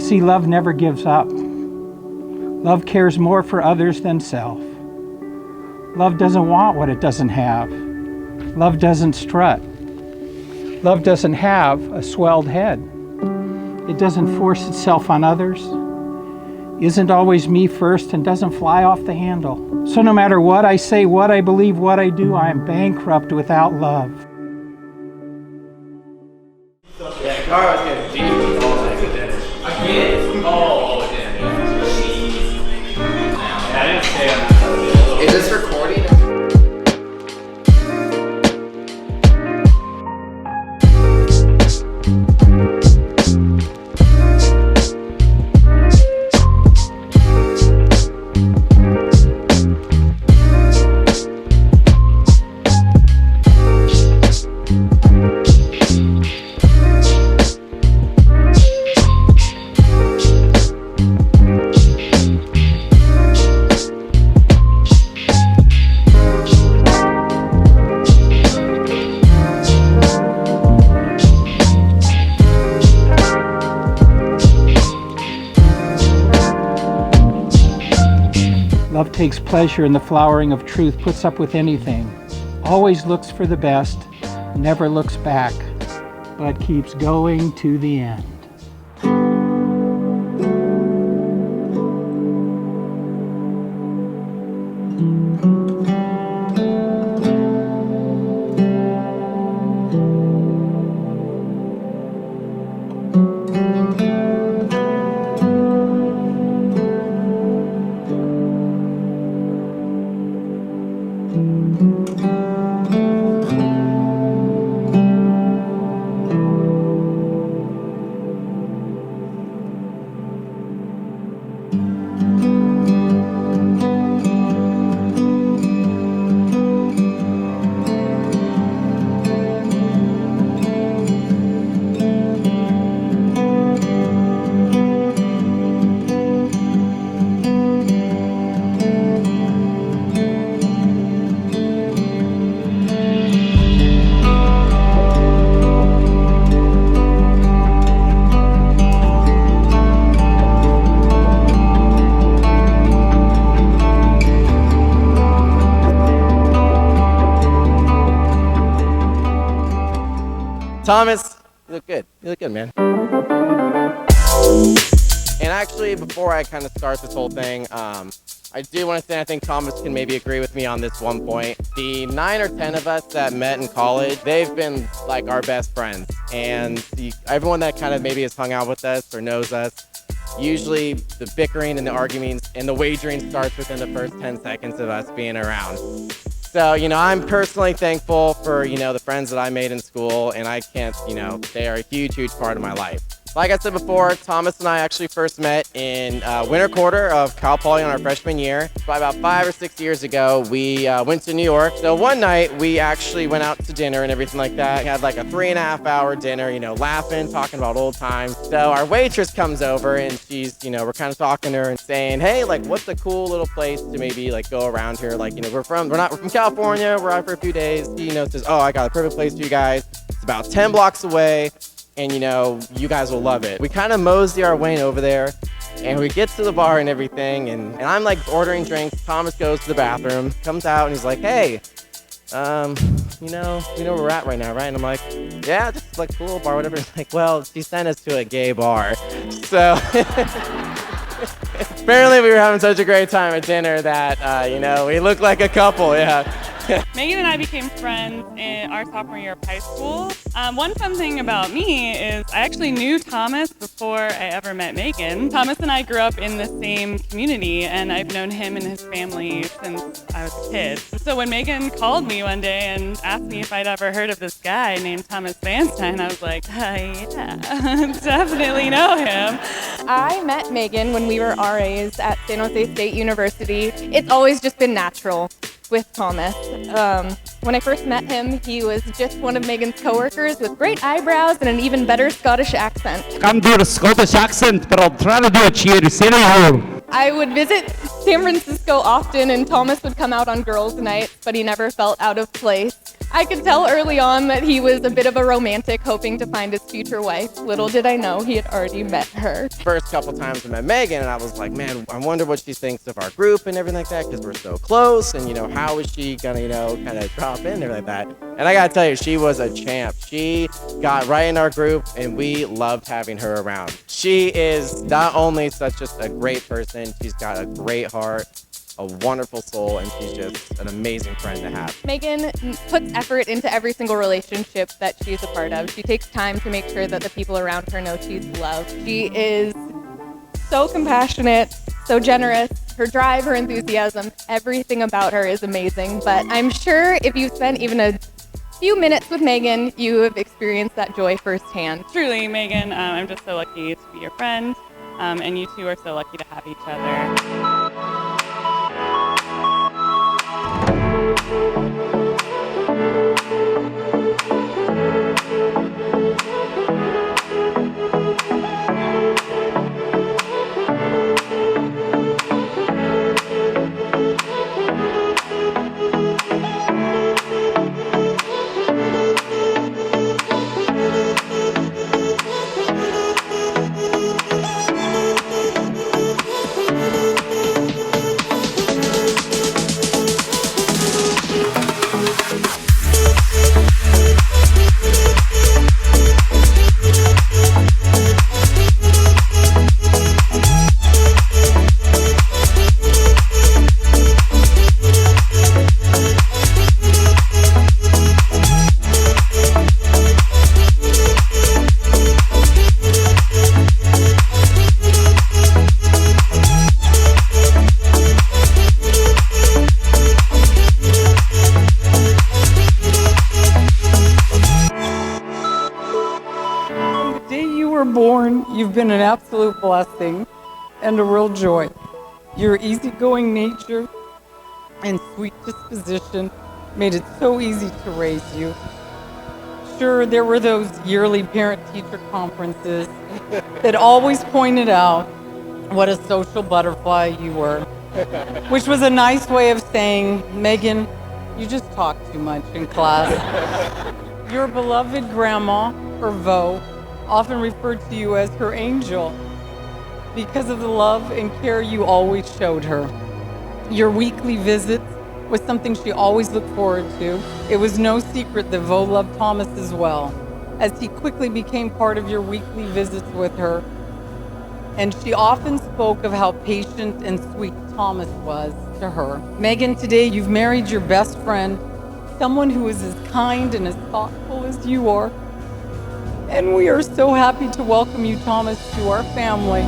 See, love never gives up. Love cares more for others than self. Love doesn't want what it doesn't have. Love doesn't strut. Love doesn't have a swelled head. It doesn't force itself on others, isn't always me first, and doesn't fly off the handle. So no matter what I say, what I believe, what I do, I am bankrupt without love. Yeah, Carl was getting deep all night with dinner. Again? Oh, yeah. I didn't stay on that. Is this recording? Love takes pleasure in the flowering of truth, puts up with anything, always looks for the best, never looks back, but keeps going to the end. Thomas, you look good. You look good, man. And actually, before I kind of start this whole thing, I do want to say I think Thomas can maybe agree with me on this one point. The 9 or 10 of us that met in college, they've been like our best friends. And everyone that kind of maybe has hung out with us or knows us, usually the bickering and the arguments and the wagering starts within the first 10 seconds of us being around. So, I'm personally thankful for, the friends that I made in school, and I can't, they are a huge, huge part of my life. Like I said before, Thomas and I actually first met in winter quarter of Cal Poly on our freshman year. By about 5 or 6 years ago, we went to New York. So one night, we actually went out to dinner and everything like that. We had like a 3.5-hour dinner, laughing, talking about old times. So our waitress comes over and she's, we're kind of talking to her and saying, hey, like, what's a cool little place to maybe like go around here? Like, we're from California. We're out for a few days. She, says, oh, I got a perfect place for you guys. It's about 10 blocks away. And you guys will love it. We kind of mosey our way over there, and we get to the bar and everything, and I'm like ordering drinks. Thomas goes to the bathroom, comes out, and he's like, hey, you know where we're at right now, right? And I'm like, yeah, just like a little bar, whatever. He's like, well, she sent us to a gay bar. So apparently we were having such a great time at dinner that, we looked like a couple, yeah. Megan and I became friends in our sophomore year of high school. One fun thing about me is I actually knew Thomas before I ever met Megan. Thomas and I grew up in the same community, and I've known him and his family since I was a kid. So when Megan called me one day and asked me if I'd ever heard of this guy named Thomas Vanstein, I was like, yeah, definitely know him. I met Megan when we were RAs at San Jose State University. It's always just been natural with Thomas. When I first met him, he was just one of Megan's coworkers with great eyebrows and an even better Scottish accent. Can't do the Scottish accent, but I'll try to do a cheery Sarah. I would visit San Francisco often, and Thomas would come out on girls' nights, but he never felt out of place. I could tell early on that he was a bit of a romantic, hoping to find his future wife. Little did I know he had already met her. First couple times I met Megan, and I was like, man, I wonder what she thinks of our group and everything like that, because we're so close, and, how is she gonna, kind of drop in and everything like that. And I gotta tell you, she was a champ. She got right in our group, and we loved having her around. She is not only just a great person, she's got a great heart, a wonderful soul, and she's just an amazing friend to have. Megan puts effort into every single relationship that she's a part of. She takes time to make sure that the people around her know she's loved. She is so compassionate, so generous. Her drive, her enthusiasm, everything about her is amazing. But I'm sure if you've spent even a few minutes with Megan, you have experienced that joy firsthand. Truly, Megan, I'm just so lucky to be your friend, and you two are so lucky to have each other. Born, you've been an absolute blessing and a real joy. Your easygoing nature and sweet disposition made it so easy to raise you. Sure, there were those yearly parent-teacher conferences that always pointed out what a social butterfly you were, which was a nice way of saying, Megan, you just talk too much in class. Your beloved grandma, or Vo, often referred to you as her angel because of the love and care you always showed her. Your weekly visits was something she always looked forward to. It was no secret that Vo loved Thomas as well, as he quickly became part of your weekly visits with her. And she often spoke of how patient and sweet Thomas was to her. Megan, today you've married your best friend, someone who is as kind and as thoughtful as you are. And we are so happy to welcome you, Thomas, to our family.